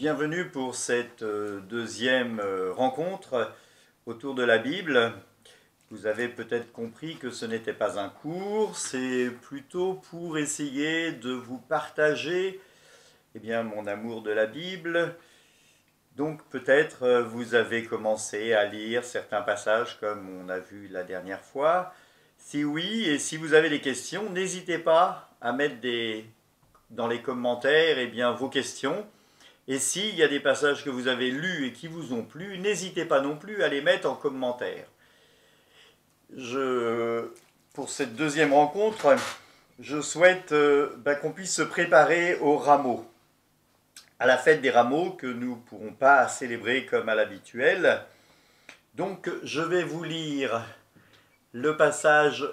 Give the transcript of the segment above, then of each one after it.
Bienvenue pour cette deuxième rencontre autour de la Bible. Vous avez peut-être compris que ce n'était pas un cours, c'est plutôt pour essayer de vous partager mon amour de la Bible. Donc peut-être vous avez commencé à lire certains passages comme on a vu la dernière fois. Si oui, et si vous avez des questions, n'hésitez pas à mettre dans les commentaires vos questions. Et s'il y a des passages que vous avez lus et qui vous ont plu, n'hésitez pas non plus à les mettre en commentaire. Pour cette deuxième rencontre, je souhaite qu'on puisse se préparer au rameau, à la fête des rameaux que nous ne pourrons pas célébrer comme à l'habituel. Donc je vais vous lire le passage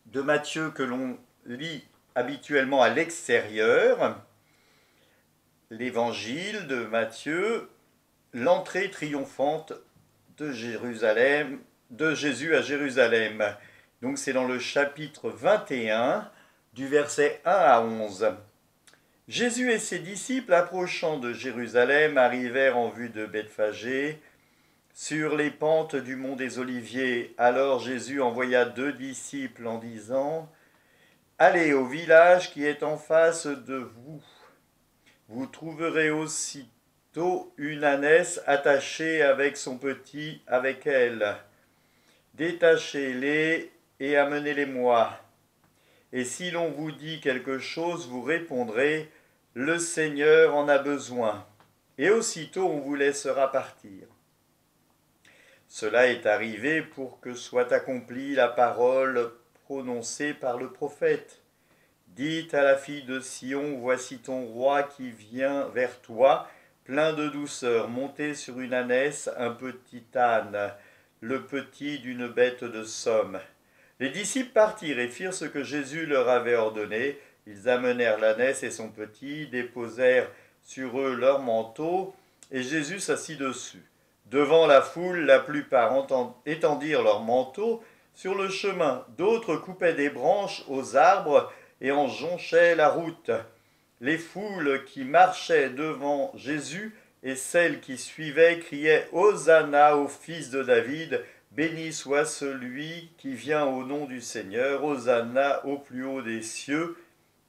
de Matthieu que l'on lit habituellement à l'extérieur. L'évangile de Matthieu, l'entrée triomphante de Jésus à Jérusalem. Donc c'est dans le chapitre 21, du verset 1 à 11. Jésus et ses disciples, approchant de Jérusalem, arrivèrent en vue de Bethphagée, sur les pentes du mont des Oliviers. Alors Jésus envoya 2 disciples en disant : « Allez au village qui est en face de vous. Vous trouverez aussitôt une ânesse attachée avec son petit avec elle. Détachez-les et amenez-les-moi. Et si l'on vous dit quelque chose, vous répondrez : le Seigneur en a besoin. Et aussitôt on vous laissera partir. Cela est arrivé pour que soit accomplie la parole prononcée par le prophète. Dites à la fille de Sion : voici ton roi qui vient vers toi, plein de douceur, monté sur une ânesse, un petit âne, le petit d'une bête de somme. Les disciples partirent et firent ce que Jésus leur avait ordonné. Ils amenèrent l'ânesse et son petit, déposèrent sur eux leurs manteaux, et Jésus s'assit dessus. Devant la foule, la plupart étendirent leurs manteaux sur le chemin. D'autres coupaient des branches aux arbres et en jonchaient la route. Les foules qui marchaient devant Jésus et celles qui suivaient criaient « Hosanna au fils de David ! Béni soit celui qui vient au nom du Seigneur, Hosanna au plus haut des cieux !»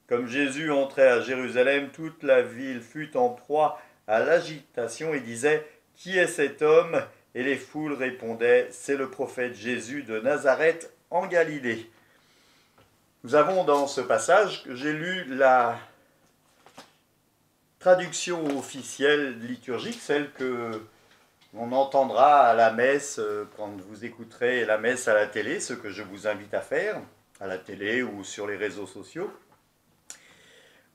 Comme Jésus entrait à Jérusalem, toute la ville fut en proie à l'agitation et disait « Qui est cet homme ?» Et les foules répondaient « C'est le prophète Jésus de Nazareth en Galilée. » Nous avons dans ce passage que j'ai lu la traduction officielle liturgique, celle que l'on entendra à la messe quand vous écouterez la messe à la télé, ce que je vous invite à faire, à la télé ou sur les réseaux sociaux.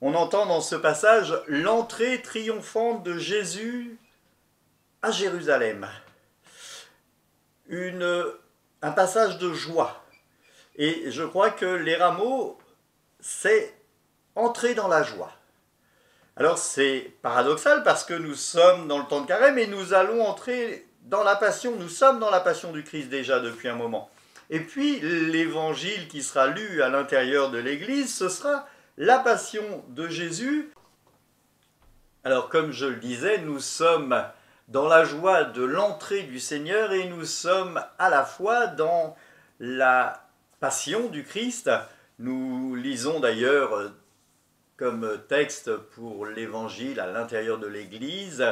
On entend dans ce passage l'entrée triomphante de Jésus à Jérusalem. Un passage de joie. Et je crois que les rameaux, c'est entrer dans la joie. Alors c'est paradoxal parce que nous sommes dans le temps de carême et nous allons entrer dans la passion. Nous sommes dans la passion du Christ déjà depuis un moment. Et puis l'évangile qui sera lu à l'intérieur de l'église, ce sera la passion de Jésus. Alors comme je le disais, nous sommes dans la joie de l'entrée du Seigneur et nous sommes à la fois dans la passion du Christ. Nous lisons d'ailleurs comme texte pour l'évangile à l'intérieur de l'église,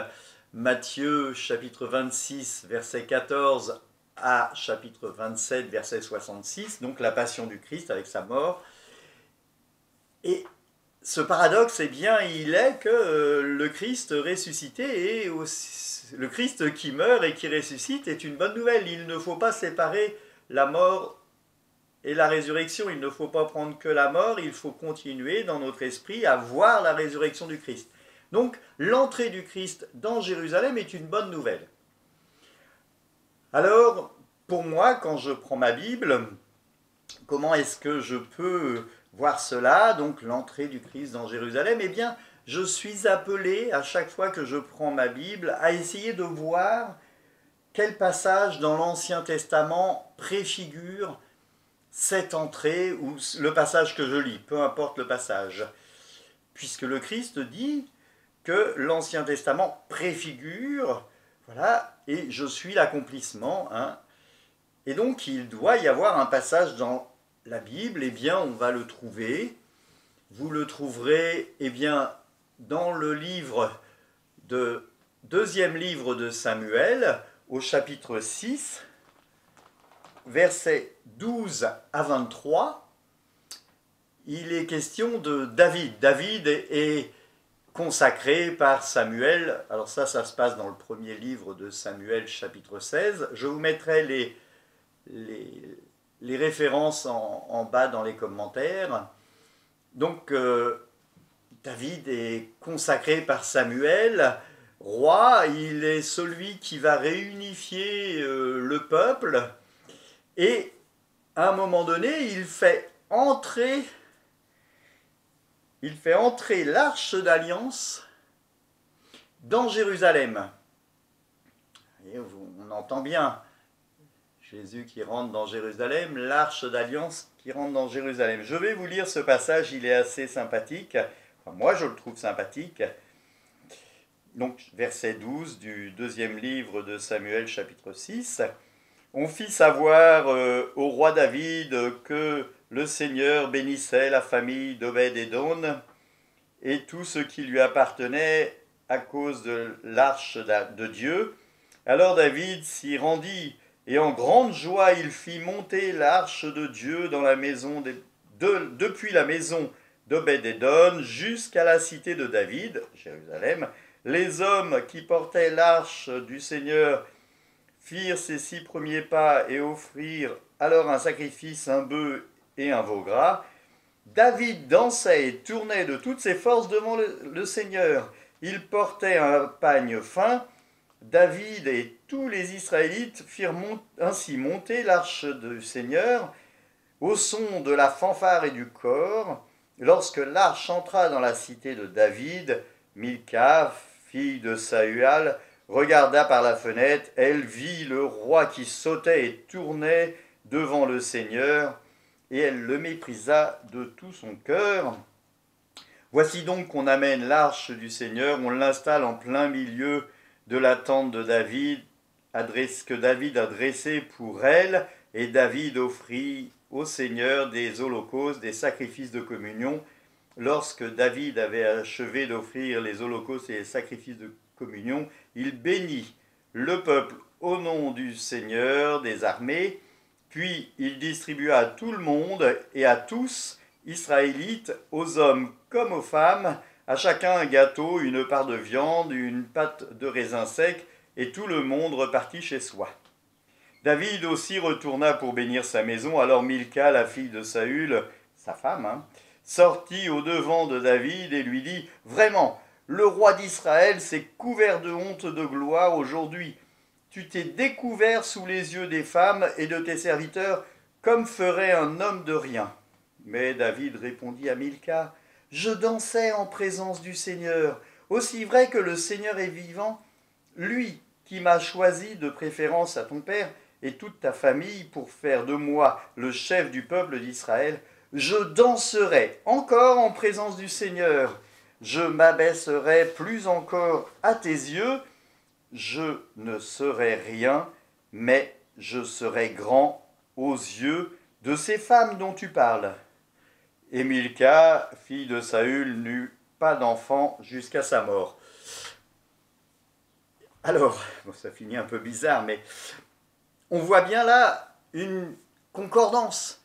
Matthieu chapitre 26 verset 14 à chapitre 27 verset 66, donc la passion du Christ avec sa mort. Et ce paradoxe, il est que le Christ ressuscité et le Christ qui meurt et qui ressuscite est une bonne nouvelle. Il ne faut pas séparer la mort et la résurrection. Il ne faut pas prendre que la mort, il faut continuer dans notre esprit à voir la résurrection du Christ. Donc, l'entrée du Christ dans Jérusalem est une bonne nouvelle. Alors, pour moi, quand je prends ma Bible, comment est-ce que je peux voir cela, donc l'entrée du Christ dans Jérusalem ? Eh bien, je suis appelé, à chaque fois que je prends ma Bible, à essayer de voir quel passage dans l'Ancien Testament préfigure cette entrée ou le passage que je lis, peu importe le passage. Puisque le Christ dit que l'Ancien Testament préfigure, voilà, et je suis l'accomplissement, hein. Et donc il doit y avoir un passage dans la Bible, eh bien on va le trouver. Vous le trouverez, eh bien, dans le deuxième livre de Samuel, au chapitre 6, versets 12 à 23. Il est question de David. David est consacré par Samuel. Alors ça se passe dans le premier livre de Samuel, chapitre 16. Je vous mettrai les références en bas dans les commentaires. Donc, David est consacré par Samuel, roi, il est celui qui va réunifier le peuple, et à un moment donné, il fait entrer l'arche d'alliance dans Jérusalem. Et on entend bien Jésus qui rentre dans Jérusalem, l'arche d'alliance qui rentre dans Jérusalem. Je vais vous lire ce passage, il est assez sympathique. Enfin, moi, je le trouve sympathique. Donc, verset 12 du deuxième livre de Samuel, chapitre 6. On fit savoir au roi David que le Seigneur bénissait la famille d'Obed-Édom et tout ce qui lui appartenait à cause de l'arche de Dieu. Alors David s'y rendit, et en grande joie il fit monter l'arche de Dieu dans la maison depuis la maison d'Obed-Édom jusqu'à la cité de David, Jérusalem. Les hommes qui portaient l'arche du Seigneur firent ces 6 premiers pas et offrirent alors un sacrifice, un bœuf et un veau gras. David dansait et tournait de toutes ses forces devant le Seigneur. Il portait un pagne fin. David et tous les Israélites firent ainsi monter l'arche du Seigneur au son de la fanfare et du cor. Lorsque l'arche entra dans la cité de David, Milca, fille de Saül, regarda par la fenêtre. Elle vit le roi qui sautait et tournait devant le Seigneur, et elle le méprisa de tout son cœur. Voici donc qu'on amène l'arche du Seigneur, on l'installe en plein milieu de la tente de David, que David a dressée pour elle, et David offrit au Seigneur des holocaustes, des sacrifices de communion. Lorsque David avait achevé d'offrir les holocaustes et les sacrifices de communion, il bénit le peuple au nom du Seigneur des armées, puis il distribua à tout le monde et à tous, Israélites, aux hommes comme aux femmes, à chacun un gâteau, une part de viande, une pâte de raisin sec, et tout le monde repartit chez soi. David aussi retourna pour bénir sa maison. Alors Milca, la fille de Saül, sa femme, sortit au-devant de David et lui dit « Vraiment, le roi d'Israël s'est couvert de honte de gloire aujourd'hui. Tu t'es découvert sous les yeux des femmes et de tes serviteurs, comme ferait un homme de rien. » Mais David répondit à Milca « Je dansais en présence du Seigneur. Aussi vrai que le Seigneur est vivant, lui qui m'a choisi de préférence à ton père et toute ta famille pour faire de moi le chef du peuple d'Israël, je danserai encore en présence du Seigneur. Je m'abaisserai plus encore à tes yeux. Je ne serai rien, mais je serai grand aux yeux de ces femmes dont tu parles. » Et Milca, fille de Saül, n'eut pas d'enfant jusqu'à sa mort. Alors, bon, ça finit un peu bizarre, mais on voit bien là une concordance.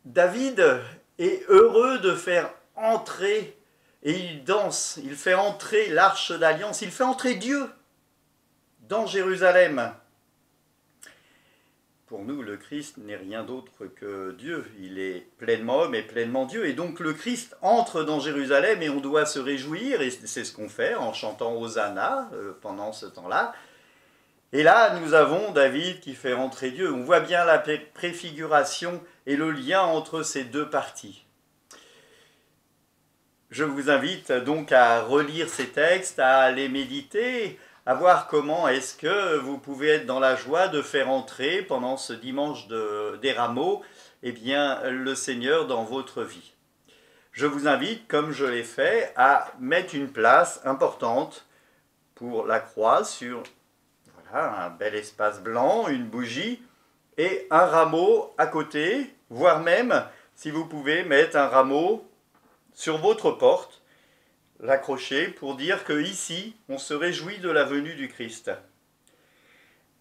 David est heureux de faire entrer, et il danse, il fait entrer l'arche d'alliance, il fait entrer Dieu dans Jérusalem. Pour nous, le Christ n'est rien d'autre que Dieu. Il est pleinement homme et pleinement Dieu. Et donc le Christ entre dans Jérusalem et on doit se réjouir, et c'est ce qu'on fait en chantant Hosanna pendant ce temps-là. Et là, nous avons David qui fait entrer Dieu. On voit bien la préfiguration et le lien entre ces deux parties. Je vous invite donc à relire ces textes, à les méditer, à voir comment est-ce que vous pouvez être dans la joie de faire entrer pendant ce dimanche des Rameaux, eh bien, le Seigneur dans votre vie. je vous invite, comme je l'ai fait, à mettre une place importante pour la croix sur un bel espace blanc, une bougie et un rameau à côté, voire même, si vous pouvez, mettre un rameau sur votre porte, l'accrocher pour dire que ici, on se réjouit de la venue du Christ.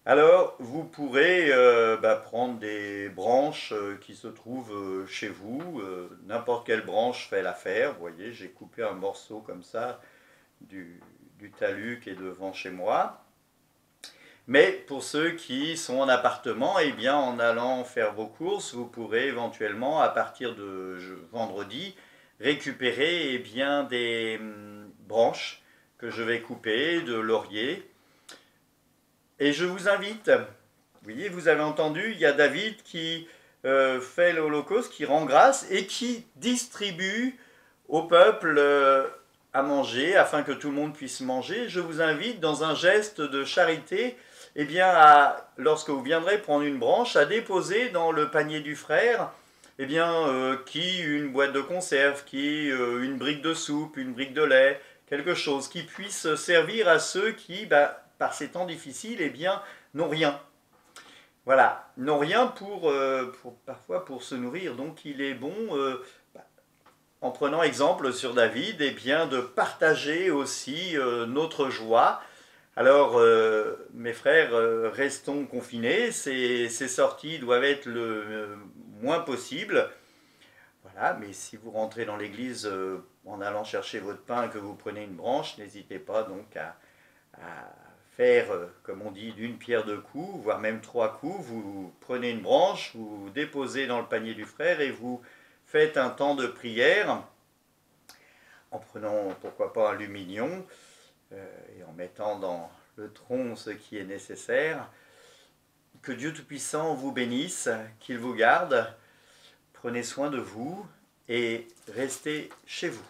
Alors, vous pourrez prendre des branches qui se trouvent chez vous. N'importe quelle branche fait l'affaire. Vous voyez, j'ai coupé un morceau comme ça du talus qui est devant chez moi. Mais pour ceux qui sont en appartement, eh bien, en allant faire vos courses, vous pourrez éventuellement, à partir de vendredi, récupérer eh bien, des branches que je vais couper, de laurier. Et je vous invite, vous voyez, vous avez entendu, il y a David qui fait l'Holocauste, qui rend grâce et qui distribue au peuple à manger, afin que tout le monde puisse manger. Je vous invite, dans un geste de charité, eh bien, lorsque vous viendrez prendre une branche, à déposer dans le panier du frère, eh bien, qui une boîte de conserve, qui une brique de soupe, une brique de lait, quelque chose qui puisse servir à ceux qui, par ces temps difficiles, eh bien, n'ont rien. Voilà, n'ont rien parfois pour se nourrir. Donc il est bon, en prenant exemple sur David, eh bien, de partager aussi notre joie. Alors, mes frères, restons confinés. Ces sorties doivent être le moins possible. Voilà, mais si vous rentrez dans l'église en allant chercher votre pain, que vous prenez une branche, n'hésitez pas donc à faire, comme on dit, d'une pierre deux coups, voire même trois coups. Vous prenez une branche, vous déposez dans le panier du frère et vous faites un temps de prière en prenant, pourquoi pas, un lumignon et en mettant dans le tronc ce qui est nécessaire. Que Dieu Tout-Puissant vous bénisse, qu'il vous garde. Prenez soin de vous et restez chez vous.